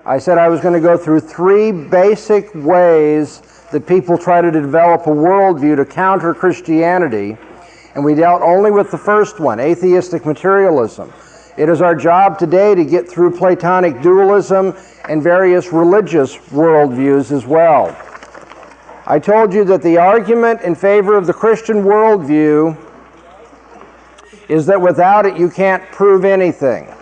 I said I was going to go through 3 basic ways that people try to develop a worldview to counter Christianity, and we dealt only with the first one, atheistic materialism. It is our job today to get through Platonic dualism and various religious worldviews as well. I told you that the argument in favor of the Christian worldview is that without it you can't prove anything.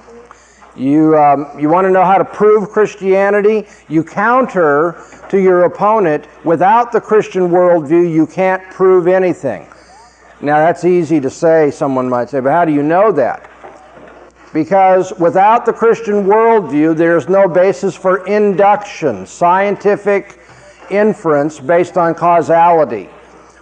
You want to know how to prove Christianity? You counter to your opponent. Without the Christian worldview, you can't prove anything. Now that's easy to say, someone might say, but how do you know that? Because without the Christian worldview, there's no basis for induction, scientific inference based on causality.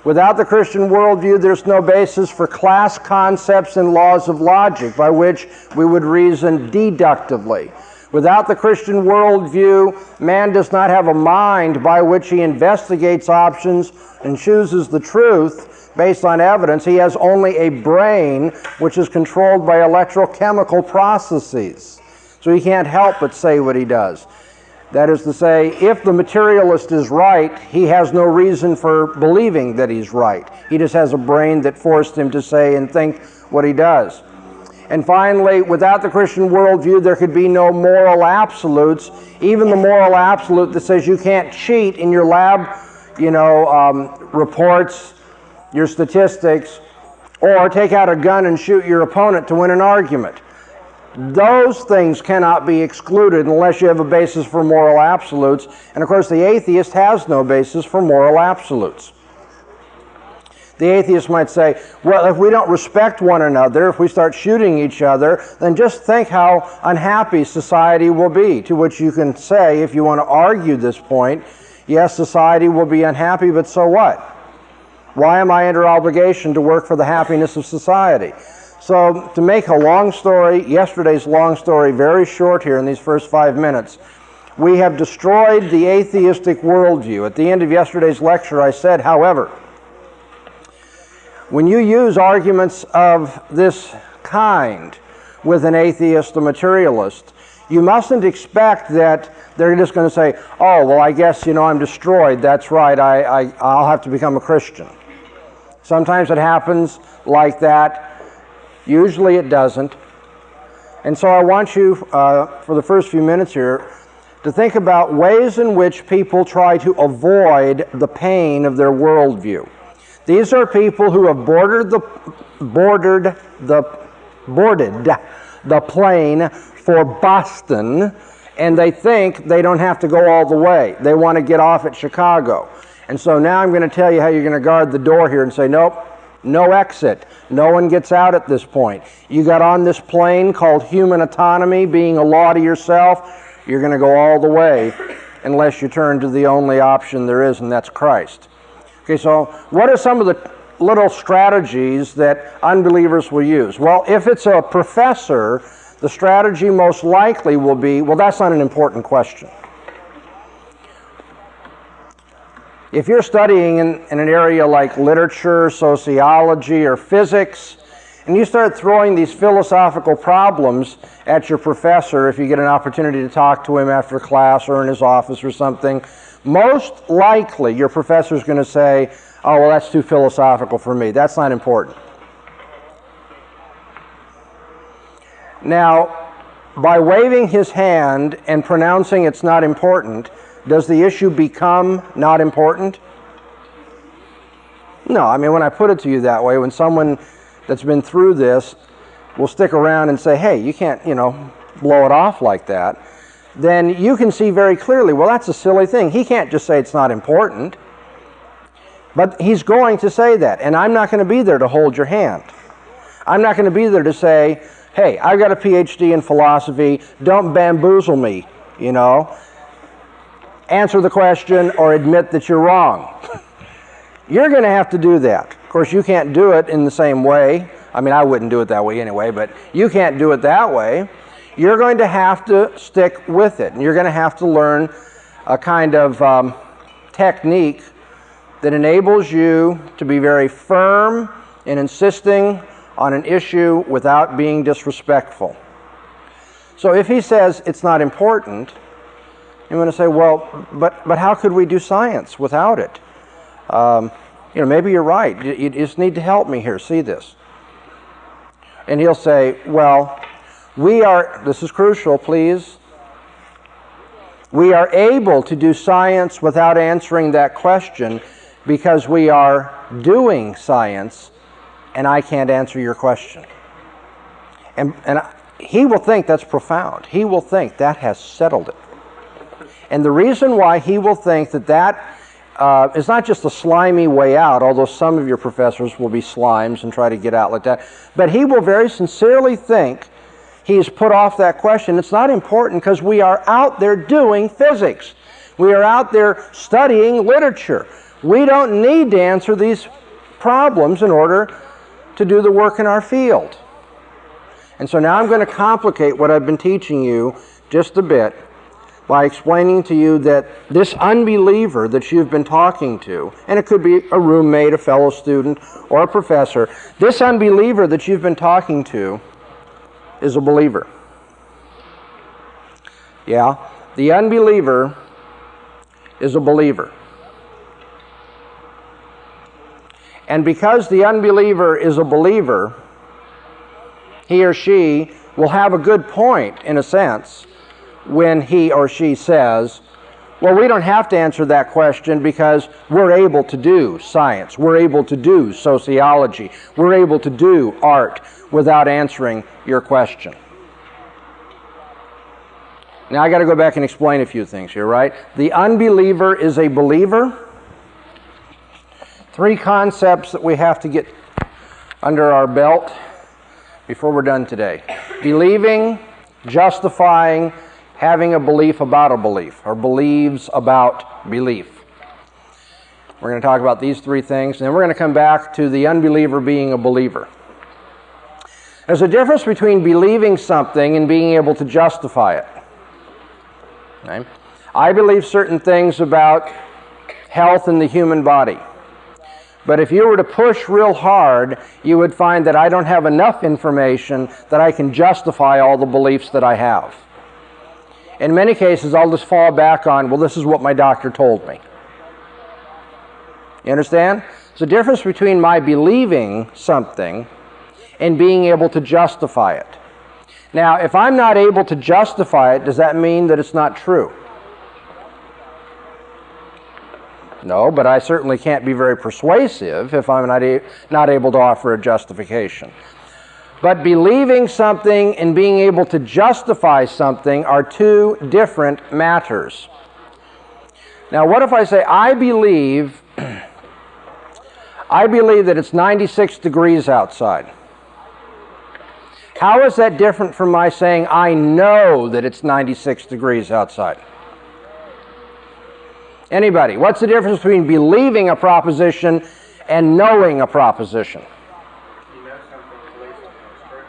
Without the Christian worldview, there's no basis for class concepts and laws of logic by which we would reason deductively. Without the Christian worldview, man does not have a mind by which he investigates options and chooses the truth based on evidence. He has only a brain which is controlled by electrochemical processes. So he can't help but say what he does. That is to say, if the materialist is right, he has no reason for believing that he's right. He just has a brain that forced him to say and think what he does. And finally, without the Christian worldview, there could be no moral absolutes. Even the moral absolute that says you can't cheat in your lab, reports, your statistics, or take out a gun and shoot your opponent to win an argument. Those things cannot be excluded unless you have a basis for moral absolutes. And of course, the atheist has no basis for moral absolutes. The atheist might say, well, if we don't respect one another, if we start shooting each other, then just think how unhappy society will be. To which you can say, if you want to argue this point, yes, society will be unhappy, but so what? Why am I under obligation to work for the happiness of society? So, to make a long story, yesterday's long story, very short here in these first 5 minutes, we have destroyed the atheistic worldview. At the end of yesterday's lecture, I said, however, when you use arguments of this kind with an atheist or materialist, you mustn't expect that they're just going to say, oh, well, I guess, I'm destroyed. That's right. I'll have to become a Christian. Sometimes it happens like that. Usually it doesn't. And so I want you, for the first few minutes here, to think about ways in which people try to avoid the pain of their worldview. These are people who have boarded the plane for Boston, and they think they don't have to go all the way. They want to get off at Chicago. And so now I'm going to tell you how you're going to guard the door here and say, nope, no exit. No one gets out at this point. You got on this plane called human autonomy, being a law to yourself. You're going to go all the way unless you turn to the only option there is, and that's Christ. Okay, so what are some of the little strategies that unbelievers will use? Well, if it's a professor, the strategy most likely will be, well, that's not an important question. If you're studying in an area like literature, sociology, or physics, and you start throwing these philosophical problems at your professor, if you get an opportunity to talk to him after class or in his office or something, most likely your professor is going to say, oh, well, that's too philosophical for me. That's not important. Now, by waving his hand and pronouncing it's not important, does the issue become not important? No, I mean, when I put it to you that way, when someone that's been through this will stick around and say, hey, you can't, blow it off like that, then you can see very clearly, well, that's a silly thing. He can't just say it's not important. But he's going to say that, and I'm not going to be there to hold your hand. I'm not going to be there to say, hey, I've got a PhD in philosophy, don't bamboozle me, Answer the question or admit that you're wrong. You're going to have to do that. Of course, you can't do it in the same way. I mean, I wouldn't do it that way anyway, but you can't do it that way. You're going to have to stick with it, and you're going to have to learn a kind of technique that enables you to be very firm in insisting on an issue without being disrespectful. So if he says it's not important, You're going to say, well, but how could we do science without it? Maybe you're right. You just need to help me here. See this. And he'll say, well, this is crucial, please. We are able to do science without answering that question because we are doing science, and I can't answer your question. And he will think that's profound. He will think that has settled it. And the reason why he will think that is not just a slimy way out, although some of your professors will be slimes and try to get out like that, but he will very sincerely think he's put off that question. It's not important because we are out there doing physics. We are out there studying literature. We don't need to answer these problems in order to do the work in our field. And so now I'm going to complicate what I've been teaching you just a bit by explaining to you that this unbeliever that you've been talking to, and it could be a roommate, a fellow student, or a professor, this unbeliever that you've been talking to is a believer. Yeah, the unbeliever is a believer. And because the unbeliever is a believer, he or she will have a good point, in a sense, when he or she says, well, we don't have to answer that question because we're able to do science, we're able to do sociology, we're able to do art without answering your question. Now I got to go back and explain a few things here, right? The unbeliever is a believer. 3 concepts that we have to get under our belt before we're done today. Believing, justifying, having a belief about a belief, or believes about belief. We're going to talk about these 3 things, and then we're going to come back to the unbeliever being a believer. There's a difference between believing something and being able to justify it. Okay? I believe certain things about health in the human body. But if you were to push real hard, you would find that I don't have enough information that I can justify all the beliefs that I have. In many cases, I'll just fall back on, well, this is what my doctor told me. You understand? There's a difference between my believing something and being able to justify it. Now, if I'm not able to justify it, does that mean that it's not true? No, but I certainly can't be very persuasive if I'm not able to offer a justification. But believing something and being able to justify something are 2 different matters. Now, what if I say, I believe that it's 96 degrees outside? How is that different from my saying, I know that it's 96 degrees outside? Anybody? What's the difference between believing a proposition and knowing a proposition? You know something believes it's true.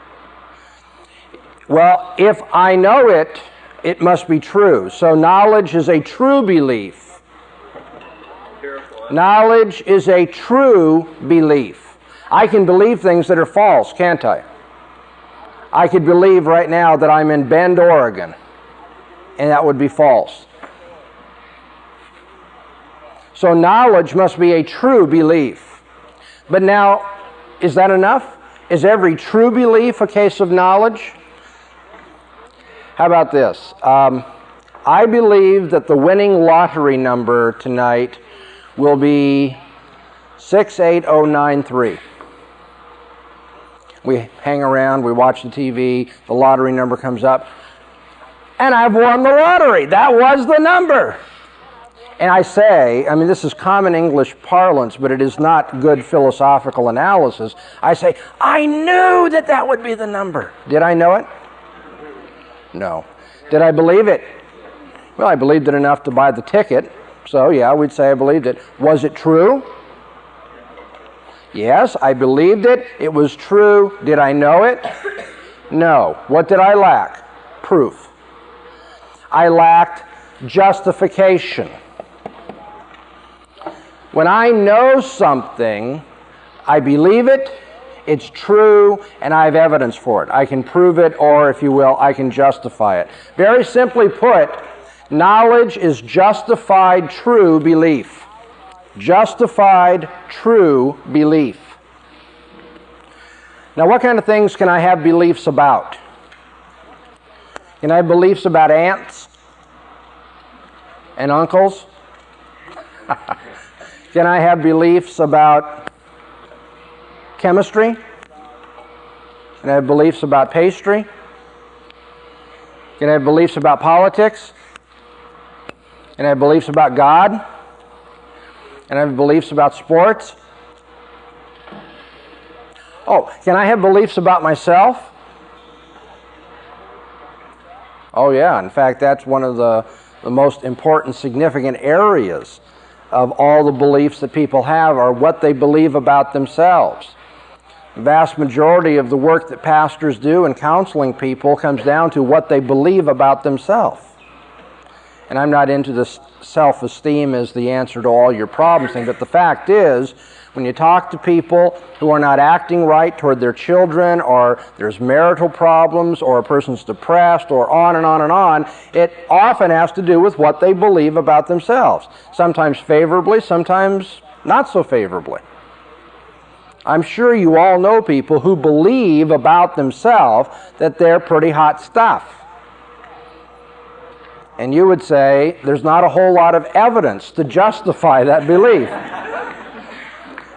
Well, if I know it, it must be true. So knowledge is a true belief. Knowledge is a true belief. I can believe things that are false, can't I? I could believe right now that I'm in Bend, Oregon, and that would be false. So knowledge must be a true belief. But now, is that enough? Is every true belief a case of knowledge? How about this? I believe that the winning lottery number tonight will be 68093. We hang around, we watch the TV, the lottery number comes up, and I've won the lottery. That was the number. And I say, I mean, this is common English parlance, but it is not good philosophical analysis. I say, I knew that that would be the number. Did I know it? No. Did I believe it? Well, I believed it enough to buy the ticket. So, yeah, we'd say I believed it. Was it true? Yes, I believed it. It was true. Did I know it? No. What did I lack? Proof. I lacked justification. When I know something, I believe it, it's true, and I have evidence for it. I can prove it, or if you will, I can justify it. Very simply put, Knowledge is justified true belief. Justified true belief. Now, what kind of things can I have beliefs about? Can I have beliefs about aunts and uncles? Can I have beliefs about chemistry? Can I have beliefs about pastry? Can I have beliefs about politics? Can I have beliefs about God? Can I have beliefs about sports? Oh, can I have beliefs about myself? Oh yeah, in fact, that's one of the most important, significant areas of all the beliefs that people have are what they believe about themselves. The vast majority of the work that pastors do in counseling people comes down to what they believe about themselves. And I'm not into this self-esteem as the answer to all your problems thing, but the fact is, when you talk to people who are not acting right toward their children, or there's marital problems, or a person's depressed, or on and on and on, it often has to do with what they believe about themselves. Sometimes favorably, sometimes not so favorably. I'm sure you all know people who believe about themselves that they're pretty hot stuff. And you would say there's not a whole lot of evidence to justify that belief.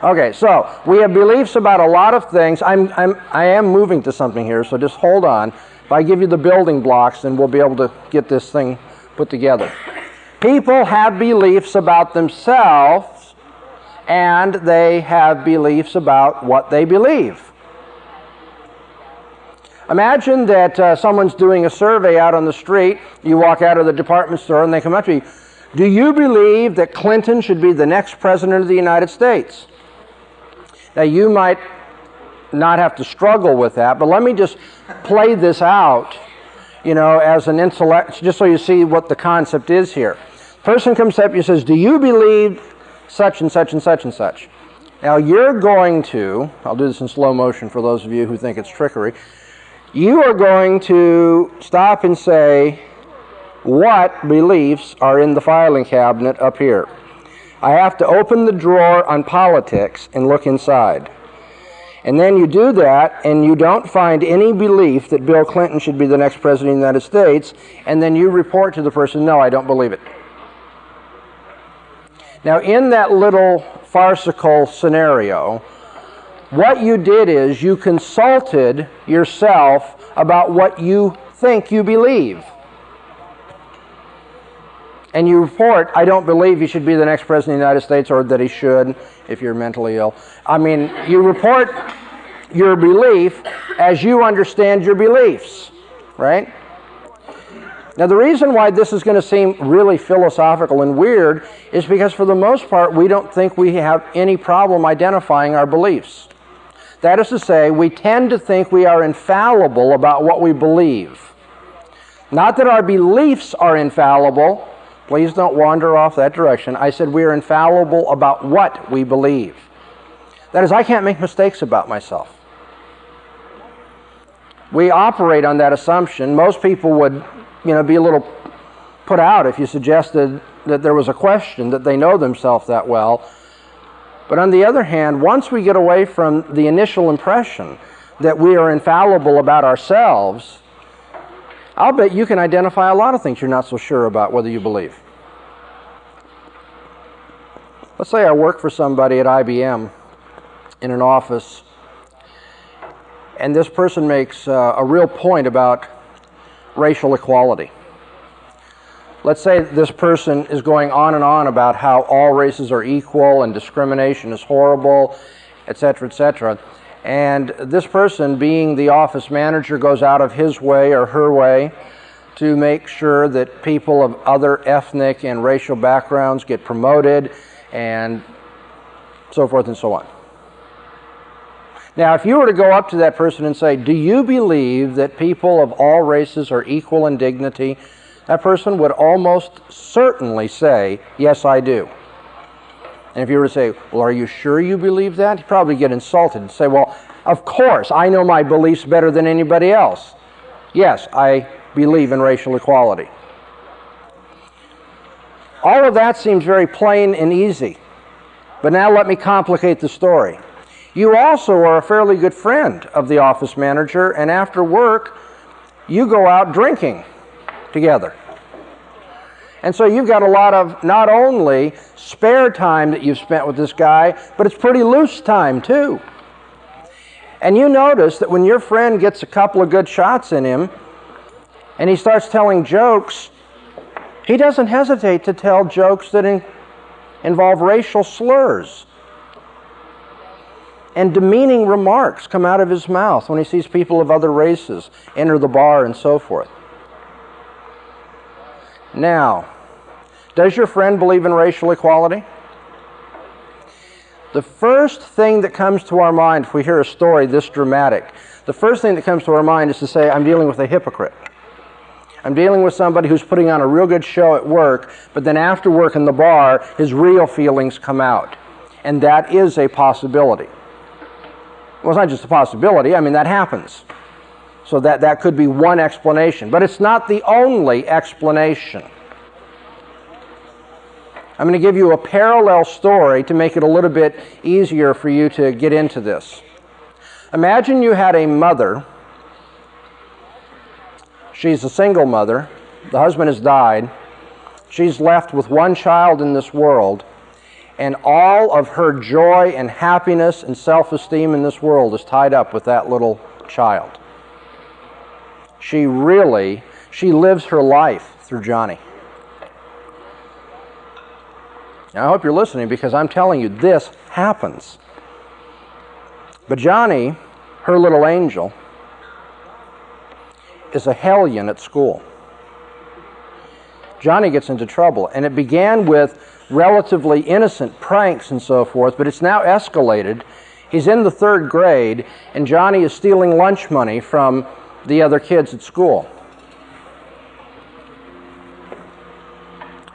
Okay, so we have beliefs about a lot of things. I am moving to something here, so just hold on. If I give you the building blocks, then we'll be able to get this thing put together. People have beliefs about themselves, and they have beliefs about what they believe. Imagine that someone's doing a survey out on the street. You walk out of the department store and they come up to you. Do you believe that Clinton should be the next president of the United States? Now, you might not have to struggle with that, but let me just play this out, as an intellect, just so you see what the concept is here. Person comes up and says, do you believe such and such and such and such? Now, you're going to, I'll do this in slow motion for those of you who think it's trickery, you are going to stop and say, what beliefs are in the filing cabinet up here? I have to open the drawer on politics and look inside. And then you do that, and you don't find any belief that Bill Clinton should be the next president of the United States, and then you report to the person, no, I don't believe it. Now, in that little farcical scenario, what you did is you consulted yourself about what you think you believe. And you report, I don't believe he should be the next president of the United States, or that he should, if you're mentally ill. I mean, you report your belief as you understand your beliefs, right? Now, the reason why this is going to seem really philosophical and weird is because, for the most part, we don't think we have any problem identifying our beliefs. That is to say, we tend to think we are infallible about what we believe. Not that our beliefs are infallible. Please don't wander off that direction. I said we are infallible about what we believe. That is, I can't make mistakes about myself. We operate on that assumption. Most people would, be a little put out if you suggested that there was a question that they know themselves that well. But on the other hand, once we get away from the initial impression that we are infallible about ourselves, I'll bet you can identify a lot of things you're not so sure about whether you believe. Let's say I work for somebody at IBM in an office, and this person makes a real point about racial equality. Let's say this person is going on and on about how all races are equal and discrimination is horrible, etc., etc. And this person, being the office manager, goes out of his way or her way to make sure that people of other ethnic and racial backgrounds get promoted and so forth and so on. Now, if you were to go up to that person and say, do you believe that people of all races are equal in dignity? That person would almost certainly say, yes, I do. And if you were to say, well, are you sure you believe that? He'd probably get insulted and say, well, of course, I know my beliefs better than anybody else. Yes, I believe in racial equality. All of that seems very plain and easy. But now let me complicate the story. You also are a fairly good friend of the office manager, and after work, you go out drinking together. And so you've got a lot of not only spare time that you've spent with this guy, but it's pretty loose time too. And you notice that when your friend gets a couple of good shots in him, and he starts telling jokes, he doesn't hesitate to tell jokes that involve racial slurs. And demeaning remarks come out of his mouth when he sees people of other races enter the bar and so forth. Now, does your friend believe in racial equality? The first thing that comes to our mind if we hear a story this dramatic, the first thing that comes to our mind is to say, I'm dealing with a hypocrite. I'm dealing with somebody who's putting on a real good show at work, but then after work in the bar, his real feelings come out. And that is a possibility. Well, it's not just a possibility, I mean, that happens. So that could be one explanation, but it's not the only explanation. I'm going to give you a parallel story to make it a little bit easier for you to get into this. Imagine you had a mother. She's a single mother. The husband has died. She's left with one child in this world, and all of her joy and happiness and self-esteem in this world is tied up with that little child. She lives her life through Johnny. Now, I hope you're listening because I'm telling you this happens. But Johnny, her little angel, is a hellion at school. Johnny gets into trouble, and it began with relatively innocent pranks and so forth, but it's now escalated. He's in the 3rd grade, and Johnny is stealing lunch money from the other kids at school.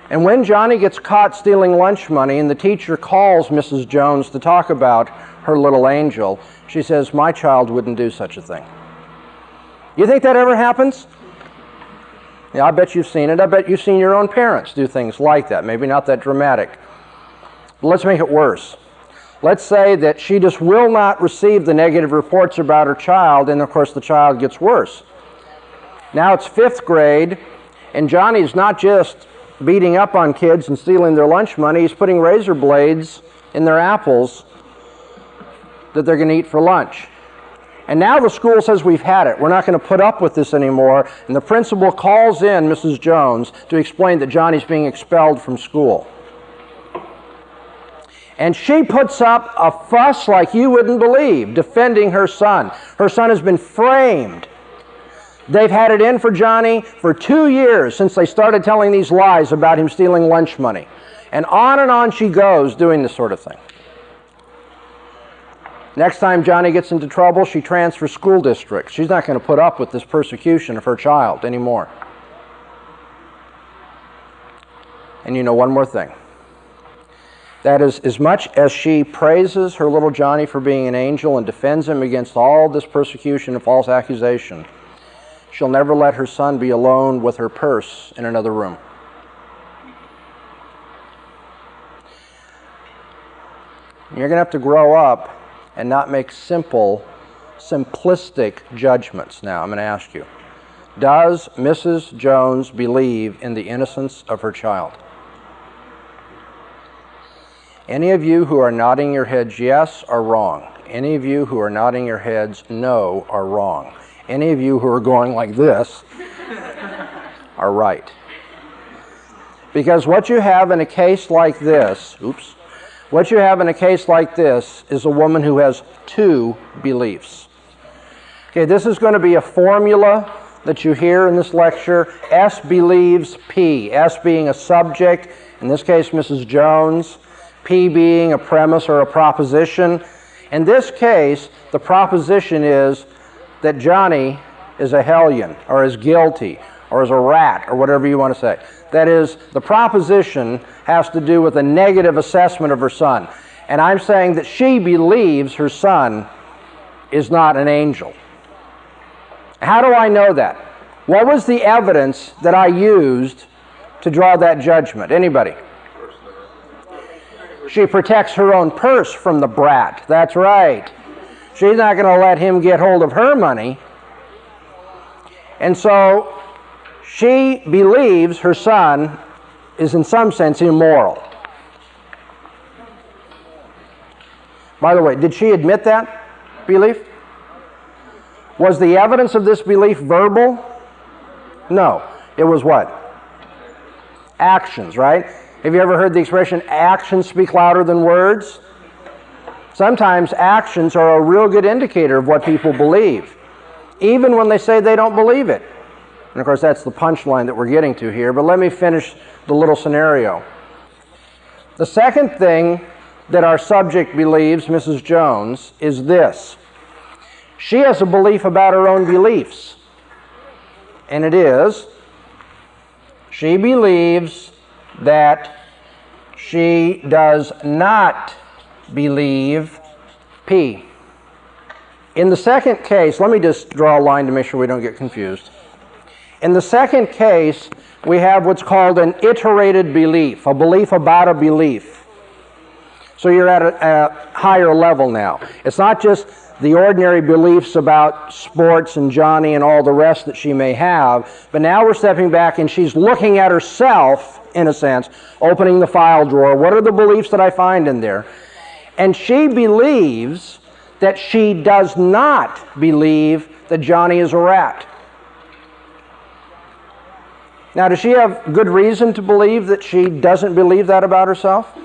And when Johnny gets caught stealing lunch money and the teacher calls Mrs. Jones to talk about her little angel, she says, my child wouldn't do such a thing. You think that ever happens? Yeah, I bet you've seen it. I bet you've seen your own parents do things like that. Maybe not that dramatic. But let's make it worse. Let's say that she just will not receive the negative reports about her child, and of course the child gets worse. Now it's 5th grade, and Johnny's not just beating up on kids and stealing their lunch money, he's putting razor blades in their apples that they're going to eat for lunch. And now the school says, we've had it. We're not going to put up with this anymore. And the principal calls in Mrs. Jones to explain that Johnny's being expelled from school. And she puts up a fuss like you wouldn't believe, defending her son. Her son has been framed. They've had it in for Johnny for 2 years since they started telling these lies about him stealing lunch money. And on she goes doing this sort of thing. Next time Johnny gets into trouble, she transfers school districts. She's not going to put up with this persecution of her child anymore. And you know one more thing. That is, as much as she praises her little Johnny for being an angel and defends him against all this persecution and false accusation, she'll never let her son be alone with her purse in another room. You're going to have to grow up and not make simplistic judgments. Now, I'm going to ask you, does Mrs. Jones believe in the innocence of her child? Any of you who are nodding your heads yes are wrong. Any of you who are nodding your heads no are wrong. Any of you who are going like this are right. Because what you have in a case like this, what you have in a case like this is a woman who has 2 beliefs. Okay, this is going to be a formula that you hear in this lecture. S believes P. S being a subject, in this case Mrs. Jones. P being a premise or a proposition. In this case, the proposition is that Johnny is a hellion, or is guilty, or is a rat, or whatever you want to say. That is, the proposition has to do with a negative assessment of her son. And I'm saying that she believes her son is not an angel. How do I know that? What was the evidence that I used to draw that judgment? Anybody? She protects her own purse from the brat. That's right. She's not going to let him get hold of her money. And so she believes her son is in some sense immoral. By the way, did she admit that belief? Was the evidence of this belief verbal? No. It was what? Actions, right? Have you ever heard the expression, actions speak louder than words? Sometimes actions are a real good indicator of what people believe, even when they say they don't believe it. And of course, that's the punchline that we're getting to here, but let me finish the little scenario. The second thing that our subject believes, Mrs. Jones, is this. She has a belief about her own beliefs. And it is, she believes that she does not believe P. In the second case, let me just draw a line to make sure we don't get confused. In the second case, we have what's called an iterated belief, a belief about a belief. So you're at a higher level now. It's not just the ordinary beliefs about sports and Johnny and all the rest that she may have, but now we're stepping back and she's looking at herself, in a sense, opening the file drawer. What are the beliefs that I find in there? And she believes that she does not believe that Johnny is a rat. Now, does she have good reason to believe that she doesn't believe that about herself?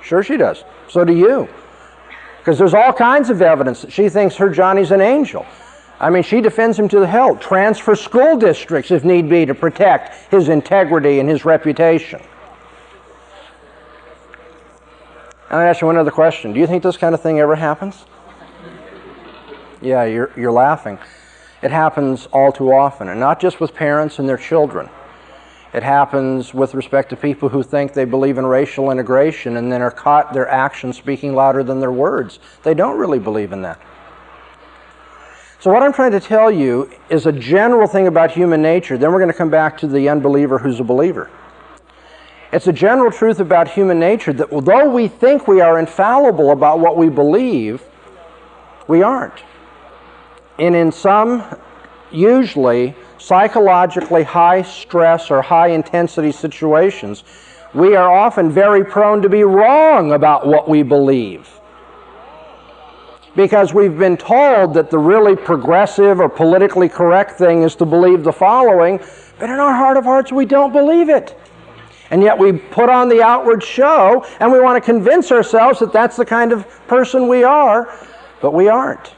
Sure she does. So do you. Because there's all kinds of evidence that she thinks her Johnny's an angel. I mean, she defends him to the hilt. Transfer school districts, if need be, to protect his integrity and his reputation. I'm going to ask you one other question. Do you think this kind of thing ever happens? Yeah, you're laughing. It happens all too often, and not just with parents and their children. It happens with respect to people who think they believe in racial integration and then are caught their actions speaking louder than their words. They don't really believe in that. So what I'm trying to tell you is a general thing about human nature. Then we're going to come back to the unbeliever who's a believer. It's a general truth about human nature that although we think we are infallible about what we believe, we aren't. And in some, usually, psychologically high stress or high intensity situations, we are often very prone to be wrong about what we believe. Because we've been told that the really progressive or politically correct thing is to believe the following, but in our heart of hearts we don't believe it. And yet we put on the outward show and we want to convince ourselves that that's the kind of person we are, but we aren't.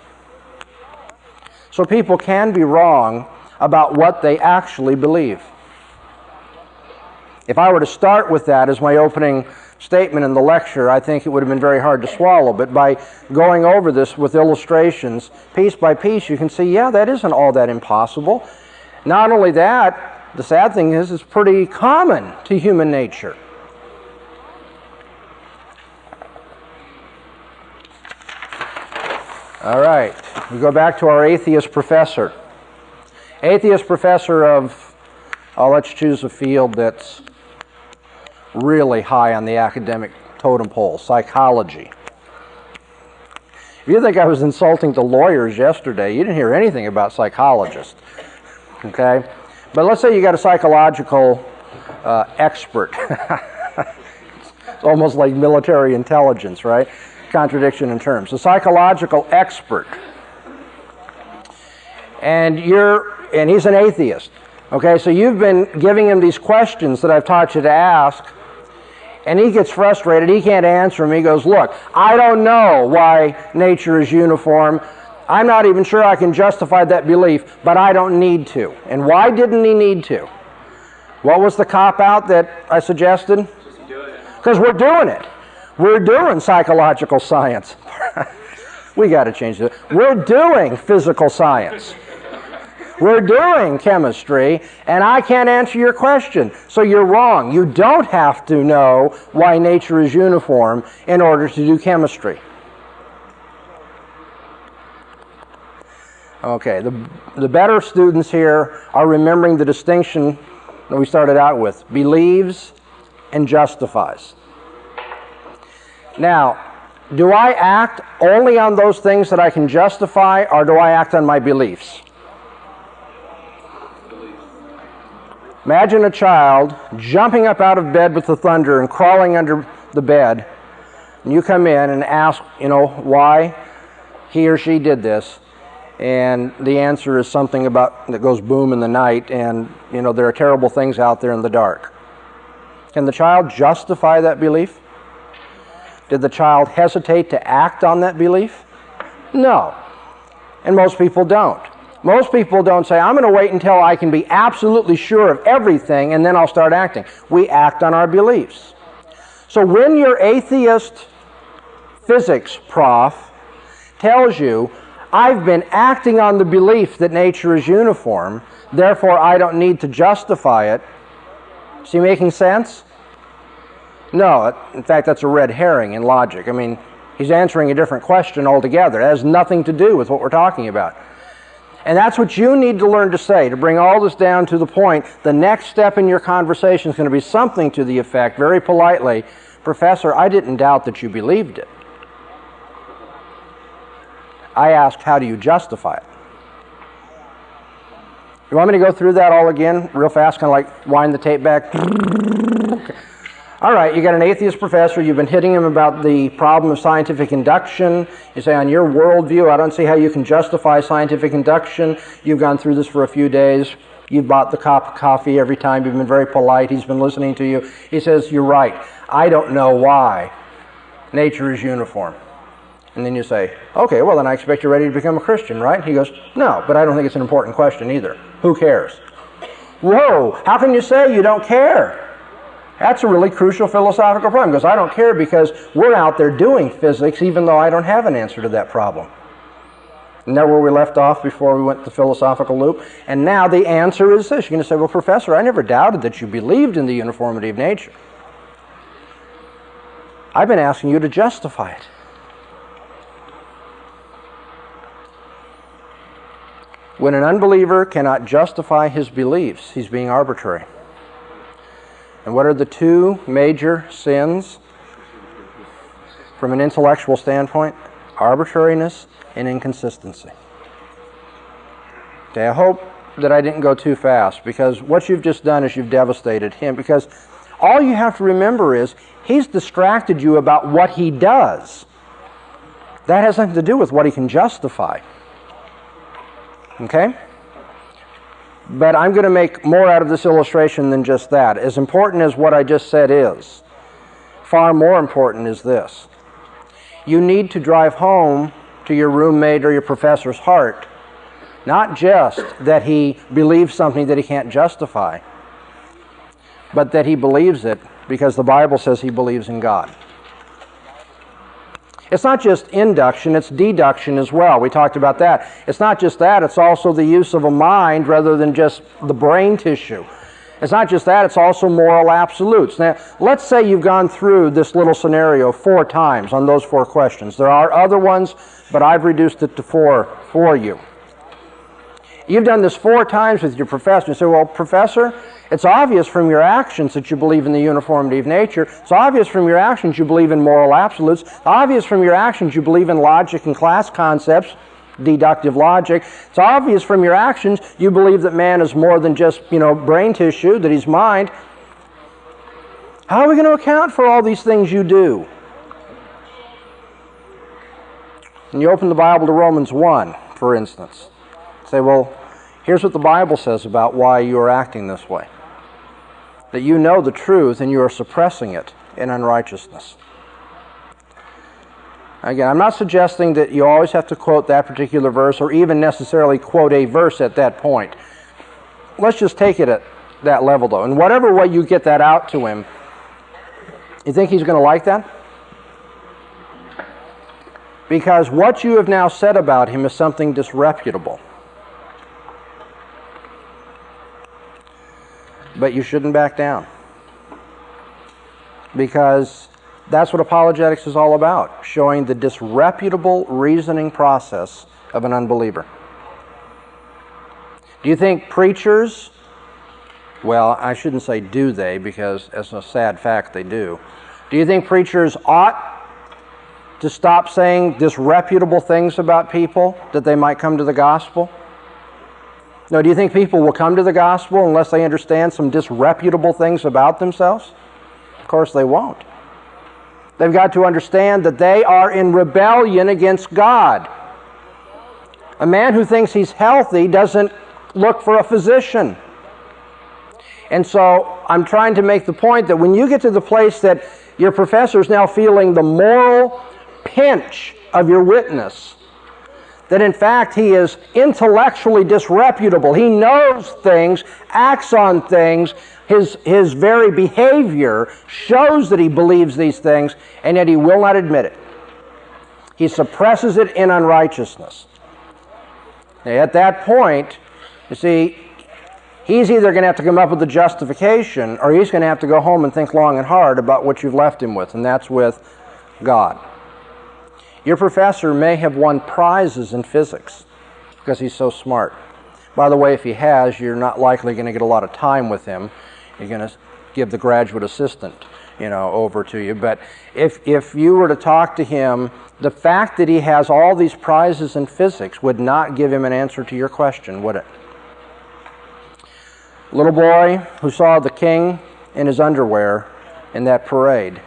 So people can be wrong about what they actually believe. If I were to start with that as my opening statement in the lecture, I think it would have been very hard to swallow. But by going over this with illustrations, piece by piece, you can see, yeah, that isn't all that impossible. Not only that, the sad thing is it's pretty common to human nature. All right, we go back to our atheist professor. Atheist professor of, let's choose a field that's really high on the academic totem pole, psychology. If you think I was insulting the lawyers yesterday, you didn't hear anything about psychologists, okay? But let's say you got a psychological expert. It's almost like military intelligence, right? Contradiction in terms. A psychological expert. And he's an atheist. Okay, so you've been giving him these questions that I've taught you to ask, and he gets frustrated. He can't answer them. He goes, look, I don't know why nature is uniform. I'm not even sure I can justify that belief, but I don't need to. And why didn't he need to? What was the cop-out that I suggested? Because we're doing it. We're doing psychological science. We got to change that. We're doing physical science. We're doing chemistry, and I can't answer your question. So you're wrong. You don't have to know why nature is uniform in order to do chemistry. Okay, the better students here are remembering the distinction that we started out with. Believes and justifies. Now, do I act only on those things that I can justify, or do I act on my beliefs? Imagine a child jumping up out of bed with the thunder and crawling under the bed, and you come in and ask, why he or she did this, and the answer is something about that goes boom in the night, and there are terrible things out there in the dark. Can the child justify that belief? Did the child hesitate to act on that belief? No. And most people don't. Most people don't say, I'm going to wait until I can be absolutely sure of everything and then I'll start acting. We act on our beliefs. So when your atheist physics prof tells you, I've been acting on the belief that nature is uniform, therefore I don't need to justify it, is he making sense? No, in fact, that's a red herring in logic. I mean, he's answering a different question altogether. It has nothing to do with what we're talking about. And that's what you need to learn to say, to bring all this down to the point. The next step in your conversation is going to be something to the effect, very politely, Professor, I didn't doubt that you believed it. I asked, how do you justify it? You want me to go through that all again, real fast, kind of like wind the tape back? Okay. All right, you got an atheist professor, you've been hitting him about the problem of scientific induction. You say, on your worldview, I don't see how you can justify scientific induction. You've gone through this for a few days. You've bought the cup of coffee every time. You've been very polite. He's been listening to you. He says, you're right. I don't know why nature is uniform. And then you say, okay, well, then I expect you're ready to become a Christian, right? He goes, no, but I don't think it's an important question either. Who cares? Whoa, how can you say you don't care? That's a really crucial philosophical problem, because I don't care because we're out there doing physics even though I don't have an answer to that problem. Isn't that where we left off before we went to the philosophical loop? And now the answer is this. You're going to say, well, Professor, I never doubted that you believed in the uniformity of nature. I've been asking you to justify it. When an unbeliever cannot justify his beliefs, he's being arbitrary. And what are the two major sins from an intellectual standpoint? Arbitrariness and inconsistency. Okay, I hope that I didn't go too fast, because what you've just done is you've devastated him, because all you have to remember is he's distracted you about what he does. That has nothing to do with what he can justify. Okay? But I'm going to make more out of this illustration than just that. As important as what I just said is, far more important is this. You need to drive home to your roommate or your professor's heart, not just that he believes something that he can't justify, but that he believes it because the Bible says he believes in God. It's not just induction, it's deduction as well. We talked about that. It's not just that, it's also the use of a mind rather than just the brain tissue. It's not just that, it's also moral absolutes. Now, let's say you've gone through this little scenario 4 times on those 4 questions. There are other ones, but I've reduced it to 4 for you. You've done this 4 times with your professor. You say, well, Professor, it's obvious from your actions that you believe in the uniformity of nature. It's obvious from your actions you believe in moral absolutes. It's obvious from your actions you believe in logic and class concepts, deductive logic. It's obvious from your actions you believe that man is more than just, brain tissue, that he's mind. How are we going to account for all these things you do? And you open the Bible to Romans 1, for instance. Say, well, here's what the Bible says about why you are acting this way. That you know the truth and you are suppressing it in unrighteousness. Again, I'm not suggesting that you always have to quote that particular verse or even necessarily quote a verse at that point. Let's just take it at that level, though. And whatever way you get that out to him, you think he's going to like that? Because what you have now said about him is something disreputable. But you shouldn't back down. Because that's what apologetics is all about, showing the disreputable reasoning process of an unbeliever. Do you think preachers Well, I shouldn't say do they, because as a sad fact they do. Do you think preachers ought to stop saying disreputable things about people that they might come to the gospel? No, do you think people will come to the gospel unless they understand some disreputable things about themselves? Of course they won't. They've got to understand that they are in rebellion against God. A man who thinks he's healthy doesn't look for a physician. And so I'm trying to make the point that when you get to the place that your professor is now feeling the moral pinch of your witness, that in fact he is intellectually disreputable. He knows things, acts on things, his very behavior shows that he believes these things, and yet he will not admit it. He suppresses it in unrighteousness. Now, at that point, you see, he's either going to have to come up with a justification, or he's going to have to go home and think long and hard about what you've left him with, and that's with God. Your professor may have won prizes in physics because he's so smart. By the way, if he has, you're not likely going to get a lot of time with him. You're going to give the graduate assistant, over to you. But if you were to talk to him, the fact that he has all these prizes in physics would not give him an answer to your question, would it? Little boy who saw the king in his underwear in that parade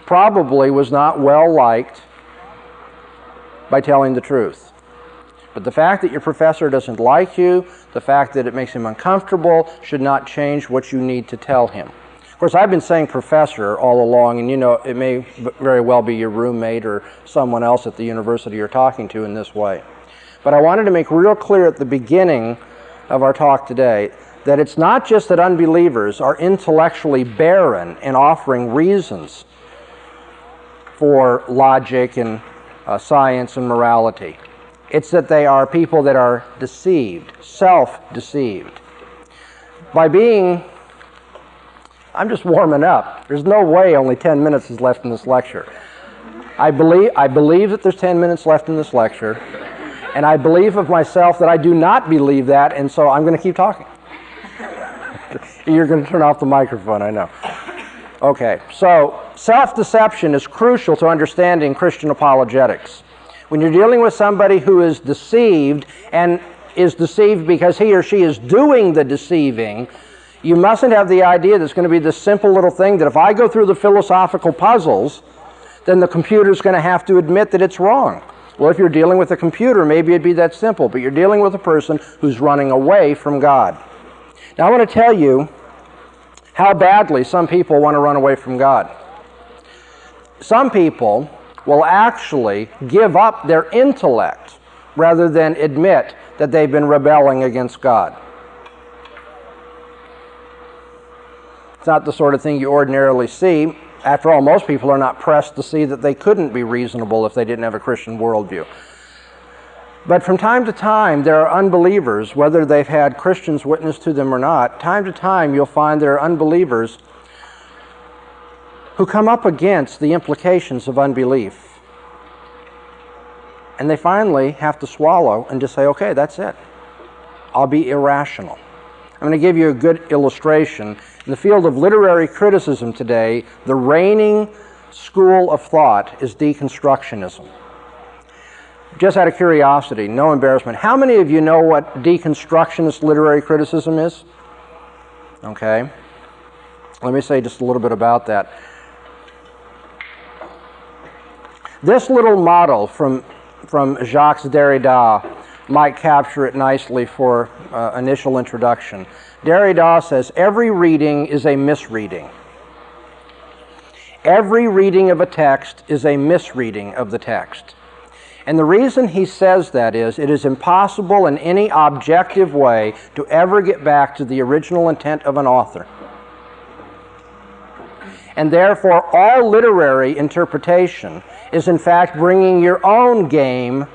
probably was not well liked by telling the truth. But the fact that your professor doesn't like you, the fact that it makes him uncomfortable, should not change what you need to tell him. Of course, I've been saying professor all along, and it may very well be your roommate or someone else at the university you're talking to in this way. But I wanted to make real clear at the beginning of our talk today that it's not just that unbelievers are intellectually barren in offering reasons for logic and science and morality. It's that they are people that are deceived, self-deceived. I'm just warming up. There's no way only 10 minutes is left in this lecture. I believe that there's 10 minutes left in this lecture, and I believe of myself that I do not believe that, and so I'm going to keep talking. You're going to turn off the microphone, I know. Okay, so self-deception is crucial to understanding Christian apologetics. When you're dealing with somebody who is deceived, and is deceived because he or she is doing the deceiving, you mustn't have the idea that it's going to be this simple little thing that if I go through the philosophical puzzles, then the computer's going to have to admit that it's wrong. Well, if you're dealing with a computer, maybe it'd be that simple, but you're dealing with a person who's running away from God. Now, I want to tell you how badly some people want to run away from God. Some people will actually give up their intellect rather than admit that they've been rebelling against God. It's not the sort of thing you ordinarily see. After all, most people are not pressed to see that they couldn't be reasonable if they didn't have a Christian worldview. But from time to time, there are unbelievers, whether they've had Christians witness to them or not, time to time you'll find there are unbelievers who come up against the implications of unbelief. And they finally have to swallow and just say, okay, that's it. I'll be irrational. I'm going to give you a good illustration. In the field of literary criticism today, the reigning school of thought is deconstructionism. Just out of curiosity, no embarrassment, how many of you know what deconstructionist literary criticism is? Okay. Let me say just a little bit about that. This little model from Jacques Derrida might capture it nicely for initial introduction. Derrida says, every reading is a misreading. Every reading of a text is a misreading of the text. And the reason he says that is, it is impossible in any objective way to ever get back to the original intent of an author. And therefore, all literary interpretation is in fact bringing your own game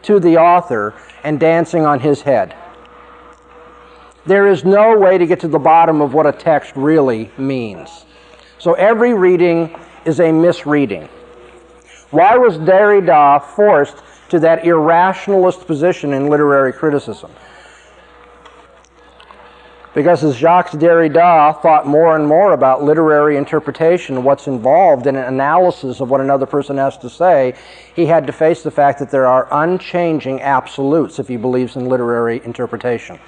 to the author and dancing on his head. There is no way to get to the bottom of what a text really means. So every reading is a misreading. Why was Derrida forced to that irrationalist position in literary criticism? Because as Jacques Derrida thought more and more about literary interpretation, what's involved in an analysis of what another person has to say, he had to face the fact that there are unchanging absolutes if he believes in literary interpretation.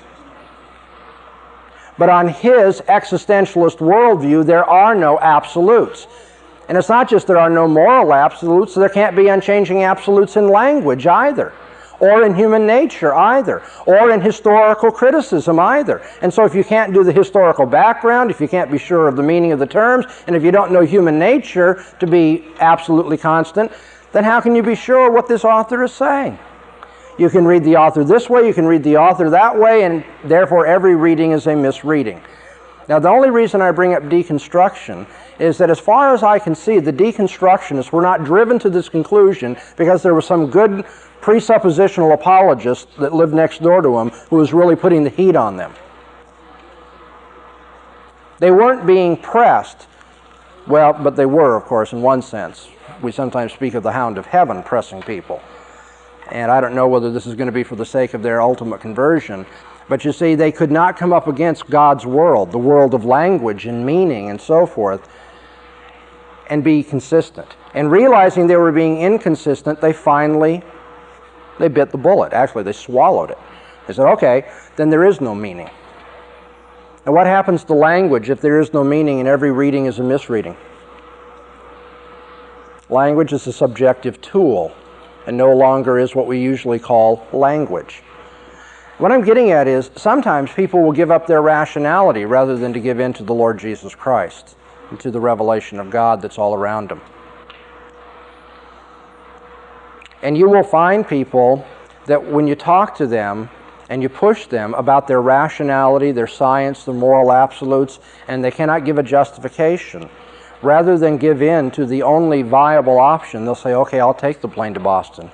But on his existentialist worldview, there are no absolutes. And it's not just there are no moral absolutes, there can't be unchanging absolutes in language either, or in human nature either, or in historical criticism either. And so if you can't do the historical background, if you can't be sure of the meaning of the terms, and if you don't know human nature to be absolutely constant, then how can you be sure what this author is saying? You can read the author this way, you can read the author that way, and therefore every reading is a misreading. Now, the only reason I bring up deconstruction is that as far as I can see, the deconstructionists were not driven to this conclusion because there was some good presuppositional apologist that lived next door to them who was really putting the heat on them. They weren't being pressed. Well, but they were, of course, in one sense. We sometimes speak of the hound of heaven pressing people. And I don't know whether this is going to be for the sake of their ultimate conversion. But you see, they could not come up against God's world, the world of language and meaning and so forth, and be consistent. And realizing they were being inconsistent, they bit the bullet. Actually, they swallowed it. They said, okay, then there is no meaning. And what happens to language if there is no meaning and every reading is a misreading? Language is a subjective tool and no longer is what we usually call language. What I'm getting at is sometimes people will give up their rationality rather than to give in to the Lord Jesus Christ and to the revelation of God that's all around them. And you will find people that when you talk to them and you push them about their rationality, their science, their moral absolutes, and they cannot give a justification, rather than give in to the only viable option, they'll say, okay, I'll take the plane to Boston.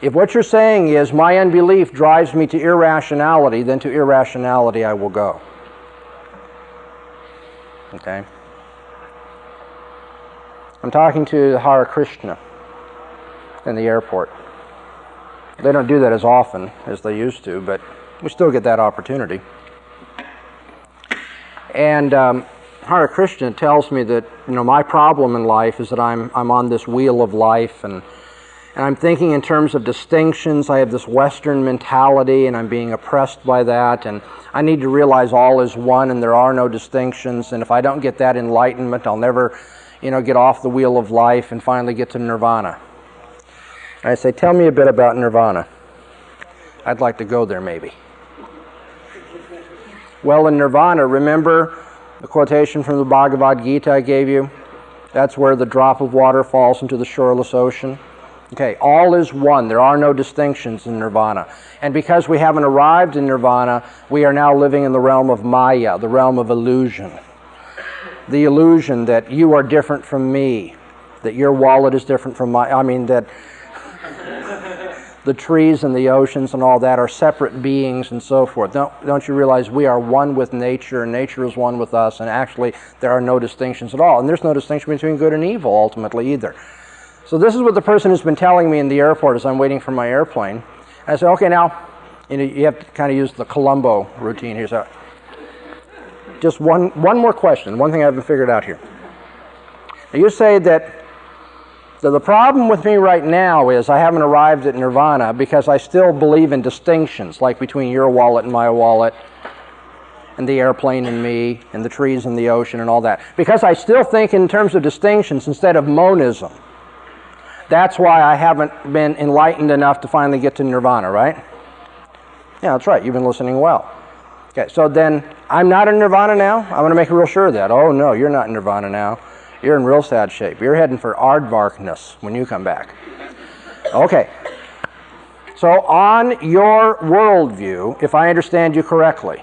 If what you're saying is, my unbelief drives me to irrationality, then to irrationality I will go. Okay? I'm talking to the Hare Krishna in the airport. They don't do that as often as they used to, but we still get that opportunity. And Hare Krishna tells me that, my problem in life is that I'm on this wheel of life, and I'm thinking in terms of distinctions. I have this Western mentality, and I'm being oppressed by that, and I need to realize all is one, and there are no distinctions, and if I don't get that enlightenment, I'll never, get off the wheel of life and finally get to nirvana. And I say, tell me a bit about nirvana. I'd like to go there, maybe. Well, in nirvana, remember the quotation from the Bhagavad Gita I gave you? That's where the drop of water falls into the shoreless ocean. Okay, all is one. There are no distinctions in nirvana. And because we haven't arrived in nirvana, we are now living in the realm of Maya, the realm of illusion. The illusion that you are different from me, that your wallet is different from that the trees and the oceans and all that are separate beings and so forth. Don't you realize we are one with nature, and nature is one with us, and actually there are no distinctions at all. And there's no distinction between good and evil ultimately either. So this is what the person has been telling me in the airport as I'm waiting for my airplane. And I say, okay, now, you have to kind of use the Columbo routine here. So just one more question, one thing I haven't figured out here. Now you say that the problem with me right now is I haven't arrived at nirvana because I still believe in distinctions, like between your wallet and my wallet, and the airplane and me, and the trees and the ocean and all that. Because I still think in terms of distinctions instead of monism. That's why I haven't been enlightened enough to finally get to nirvana, right? Yeah, that's right. You've been listening well. Okay, so then I'm not in nirvana now? I'm going to make real sure of that. Oh, no, you're not in nirvana now. You're in real sad shape. You're heading for aardvarkness when you come back. Okay. So on your worldview, if I understand you correctly,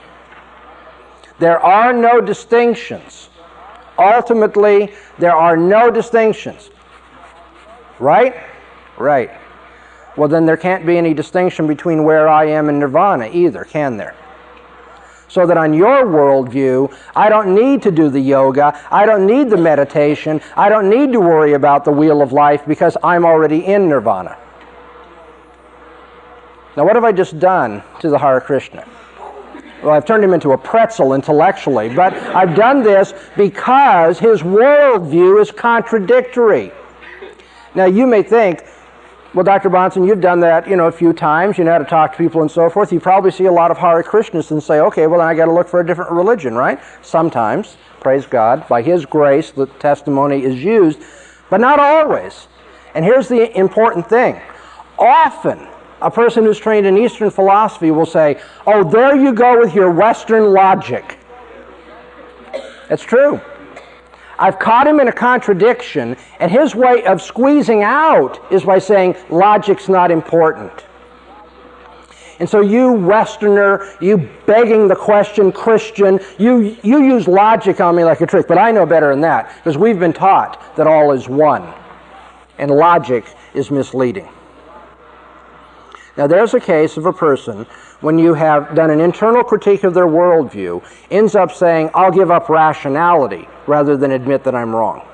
there are no distinctions. Ultimately, there are no distinctions. Right? Right. Well, then there can't be any distinction between where I am and nirvana either, can there? So that on your worldview, I don't need to do the yoga, I don't need the meditation, I don't need to worry about the wheel of life because I'm already in nirvana. Now what have I just done to the Hare Krishna? Well, I've turned him into a pretzel intellectually, but I've done this because his worldview is contradictory. Now, you may think, well, Dr. Bahnsen, you've done that, a few times. You know how to talk to people and so forth. You probably see a lot of Hare Krishnas and say, okay, well, then I got to look for a different religion, right? Sometimes, praise God, by His grace, the testimony is used, but not always. And here's the important thing. Often, a person who's trained in Eastern philosophy will say, oh, there you go with your Western logic. It's true. I've caught him in a contradiction, and his way of squeezing out is by saying, logic's not important. And so you Westerner, you begging the question Christian, you use logic on me like a trick, but I know better than that, because we've been taught that all is one, and logic is misleading. Now there's a case of a person, when you have done an internal critique of their worldview, ends up saying, I'll give up rationality rather than admit that I'm wrong.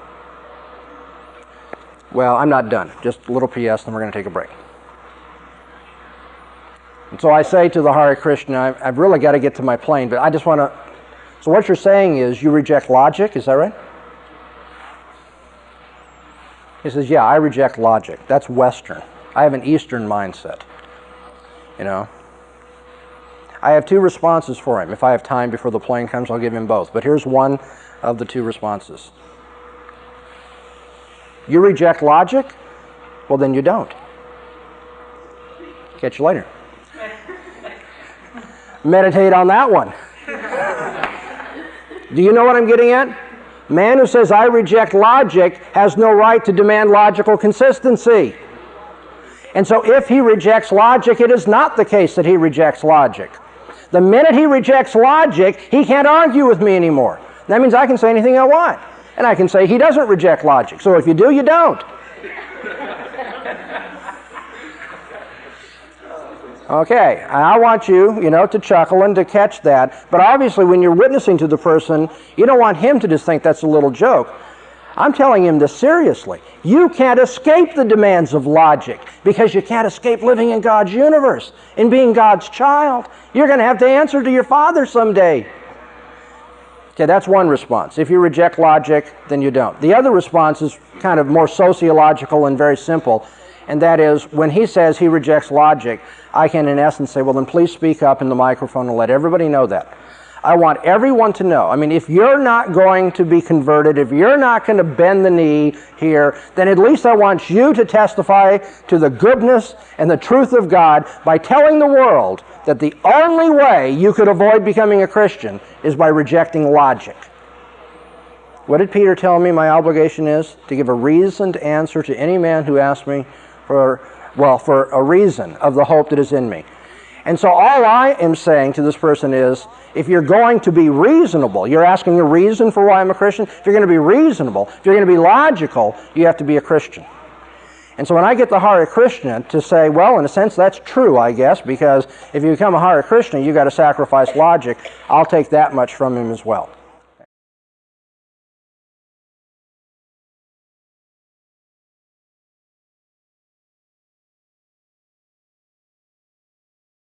Well, I'm not done. Just a little PS, then we're going to take a break. And so I say to the Hare Krishna, I've really got to get to my plane, but I just want to... So what you're saying is you reject logic, is that right? He says, yeah, I reject logic. That's Western. I have an Eastern mindset. I have two responses for him. If I have time before the plane comes, I'll give him both. But here's one of the two responses. You reject logic? Well, then you don't. Catch you later. Meditate on that one. Do you know what I'm getting at? Man who says, I reject logic, has no right to demand logical consistency. And so if he rejects logic, it is not the case that he rejects logic. The minute he rejects logic, he can't argue with me anymore. That means I can say anything I want. And I can say he doesn't reject logic. So if you do, you don't. Okay, I want you, to chuckle and to catch that. But obviously when you're witnessing to the person, you don't want him to just think that's a little joke. I'm telling him this seriously. You can't escape the demands of logic because you can't escape living in God's universe and being God's child. You're going to have to answer to your Father someday. Okay, that's one response. If you reject logic, then you don't. The other response is kind of more sociological and very simple, and that is when he says he rejects logic, I can in essence say, well, then please speak up in the microphone and let everybody know that. I want everyone to know. I mean, if you're not going to be converted, if you're not going to bend the knee here, then at least I want you to testify to the goodness and the truth of God by telling the world that the only way you could avoid becoming a Christian is by rejecting logic. What did Peter tell me my obligation is? To give a reasoned answer to any man who asks me for a reason of the hope that is in me. And so all I am saying to this person is, if you're going to be reasonable, you're asking a reason for why I'm a Christian, if you're going to be reasonable, if you're going to be logical, you have to be a Christian. And so when I get the Hare Krishna to say, well, in a sense that's true, I guess, because if you become a Hare Krishna, you've got to sacrifice logic, I'll take that much from him as well.